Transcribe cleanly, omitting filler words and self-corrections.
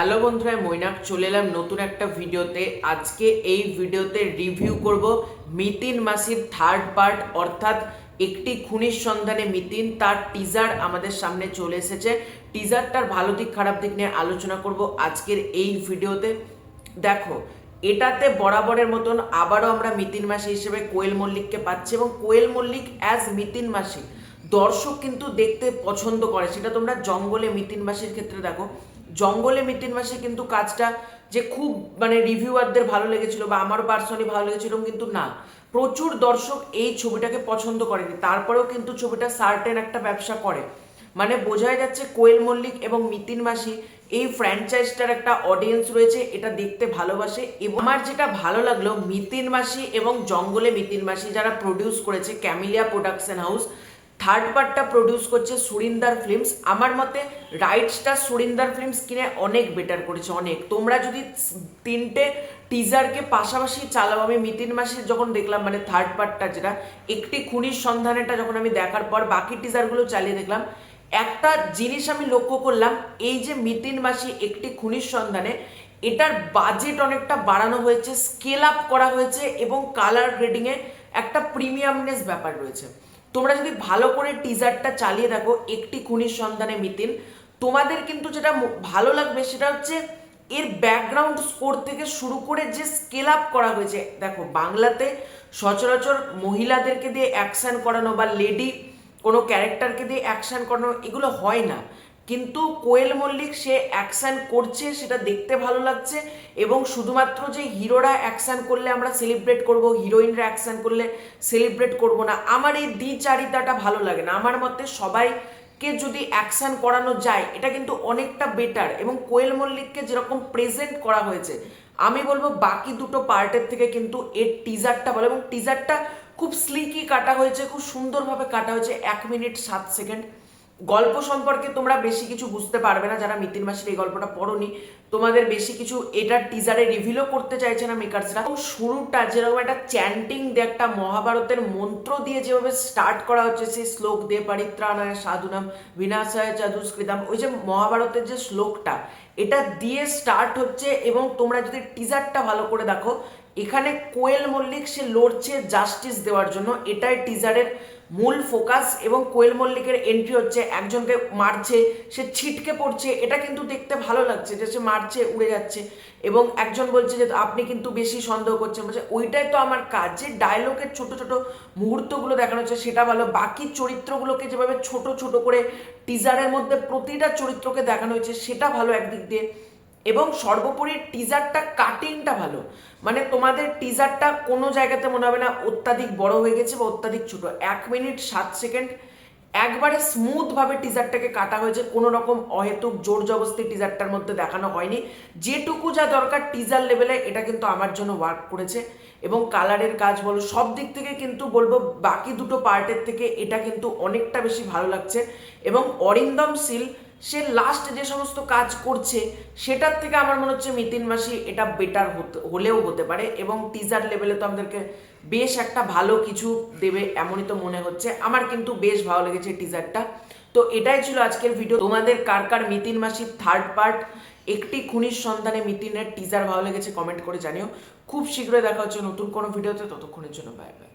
Hello বন্ধুরা, মৈনাক চলে এলাম নতুন একটা ভিডিওতে। আজকে এই ভিডিওতে রিভিউ করব মিতিন মাসির থার্ড পার্ট, অর্থাৎ একটি খুনির সন্ধানে মিতিন। তার টিজার আমাদের সামনে চলে এসেছে। টিজারটার ভালো দিক খারাপ দিক নিয়ে আলোচনা করব আজকের এই ভিডিওতে। দেখো, এটাতে বরাবরের মতন আবারও আমরা মিতিন মাসি হিসেবে কোয়েল মল্লিককে পাচ্ছি, এবং কোয়েল মল্লিক অ্যাজ মিতিন মাসি দর্শক কিন্তু দেখতে পছন্দ করে। সেটা তোমরা জঙ্গলে মিতিন মাসির ক্ষেত্রে দেখো। জঙ্গলে মিতিন মাসি কিন্তু কাজটা যে খুব রিভিউয়ারদের ভালো লেগেছিল বা আমারও পার্সোনালি ভালো লেগেছিল, কিন্তু না, প্রচুর দর্শক এই ছবিটাকে পছন্দ করেনি। তারপরেও কিন্তু ছবিটা সার্টেন একটা ব্যবসা করে। বোঝাই যাচ্ছে কোয়েল মল্লিক এবং মিতিন মাসি এই ফ্র্যাঞ্চাইজটার একটা অডিয়েন্স রয়েছে, এটা দেখতে ভালোবাসে। এবং আমার যেটা ভালো লাগলো, মিতিন মাসি এবং জঙ্গলে মিতিন মাসি যারা প্রডিউস করেছে, ক্যামিলিয়া প্রোডাকশন হাউস, থার্ড পার্টটা প্রডিউস করছে সুরিন্দার ফিল্মস। আমার মতে রাইটসটা সুরিন্দার ফিল্মস কিনে অনেক বেটার করেছে, অনেক। তোমরা যদি তিনটে টিজারকে পাশাপাশি চালাও, আমি মিতিন মাসির যখন দেখলাম, থার্ড পার্টটা যেটা একটি খুনির সন্ধানেটা যখন আমি দেখার পর বাকি টিজারগুলো চালিয়ে দেখলাম, একটা জিনিস আমি লক্ষ্য করলাম, এই যে মিতিন মাসি একটি খুনির সন্ধানে, এটার বাজেট অনেকটা বাড়ানো হয়েছে, স্কেল আপ করা হয়েছে, এবং কালার গ্রেডিংয়ে একটা প্রিমিয়ামনেস ব্যাপার রয়েছে। তোমরা যদি ভালো করে টিজারটা চালিয়ে দেখো একটি খুনির সন্ধানে মিতিন, তোমাদের কিন্তু যেটা ভালো লাগবে সেটা হচ্ছে এর ব্যাকগ্রাউন্ড স্কোর থেকে শুরু করে যে স্কেল আপ করা হয়েছে। দেখো, বাংলাতে সচরাচর মহিলাদেরকে দিয়ে অ্যাকশন করানো বা লেডি কোনো ক্যারেক্টারকে দিয়ে অ্যাকশন করানো এগুলো হয় না, কিন্তু কোয়েল মল্লিক সে অ্যাকশন করছে, সেটা দেখতে ভালো লাগছে। এবং শুধুমাত্র যে হিরোরা অ্যাকশন করলে আমরা সেলিব্রেট করব, হিরোইনরা অ্যাকশন করলে সেলিব্রেট করব না, আমার এই দ্বিচারিতাটা ভালো লাগে না। আমার মতে সবাইকে যদি অ্যাকশন করানো যায়, এটা কিন্তু অনেকটা বেটার। এবং কোয়েল মল্লিককে যেরকম প্রেজেন্ট করা হয়েছে, আমি বলবো বাকি দুটো পার্টের থেকে কিন্তু এর টিজারটা ভালো। এবং টিজারটা খুব স্লিকি কাটা হয়েছে, খুব সুন্দরভাবে কাটা হয়েছে। 1 মিনিট 7 সেকেন্ড। গল্প সম্পর্কে তোমরা বেশি কিছু বুঝতে পারবে না যারা মিতিন মাসির এই গল্পটা পড়োনি। তোমাদের বেশি কিছু এটার টিজারে রিভিলও করতে চাইছে না মেকার্সরা। শুরুটা যেরকম একটা চ্যান্টিং দিয়ে, একটা মহাভারতের মন্ত্র দিয়ে যেভাবে স্টার্ট করা হচ্ছে, সেই শ্লোক দিয়ে পরিত্রাণায় সাধুনাম বিনাশায় চ দুষ্কৃতাম, ওই যে মহাভারতের যে শ্লোকটা, এটা দিয়ে স্টার্ট হচ্ছে। এবং তোমরা যদি টিজারটা ভালো করে দেখো, এখানে কোয়েল মল্লিক সে লড়ছে জাস্টিস দেওয়ার জন্য, এটাই টিজারের মূল ফোকাস। এবং কোয়েল মল্লিকের এন্ট্রি হচ্ছে, একজনকে মারছে, সে ছিটকে পড়ছে, এটা কিন্তু দেখতে ভালো লাগছে যে সে মারছে, উড়ে যাচ্ছে, এবং একজন বলছে যে আপনি কিন্তু বেশি সন্দেহ করছেন, বলছে ওইটাই তো আমার কাজ। যে ডায়লগের ছোট ছোট মুহূর্তগুলো দেখানো হচ্ছে সেটা ভালো। বাকি চরিত্রগুলোকে যেভাবে ছোট ছোট করে টিজারের মধ্যে প্রতিটা চরিত্রকে দেখানো হয়েছে সেটা ভালো একদিক দিয়ে। এবং সর্বোপরি টিজারটা কাটিংটা ভালো। তোমাদের টিজারটা কোনো জায়গাতে মনে হবে না অত্যাধিক বড় হয়ে গেছে বা অত্যাধিক ছোট। 1 মিনিট 7 সেকেন্ড একবারে স্মুথ ভাবে টিজারটাকে কাটা হয়েছে, কোনো রকম অহেতুক জোর জবস্তি টিজারটার মধ্যে দেখানো হয়নি। যেটুকু যা দরকার টিজার লেভেলে, এটা কিন্তু আমার জন্য ওয়ার্ক করেছে। এবং কালারের কাজ বলো, সব দিক থেকে কিন্তু বলবো বাকি দুটো পার্টের থেকে এটা কিন্তু অনেকটা বেশি ভালো লাগছে। এবং অরিন্দম শীল সে লাস্ট যে সমস্ত কাজ করছে, সেটার থেকে আমার মনে হচ্ছে মিতিন মাসি এটা বেটার হলেও হতে পারে। এবং টিজার লেভেলে তো আমাদেরকে বেশ একটা ভালো কিছু দেবে এমনই তো মনে হচ্ছে। আমার কিন্তু বেশ ভালো লেগেছে টিজারটা। তো এটাই ছিল আজকের ভিডিও। তোমাদের কার কার মিতিন মাসির থার্ড পার্ট একটি খুনির সন্ধানে মিতিনের টিজার ভালো লেগেছে কমেন্ট করে জানিও। খুব শীঘ্রই দেখা হচ্ছে নতুন কোনো ভিডিওতে, ততক্ষণের জন্য বাই বাই।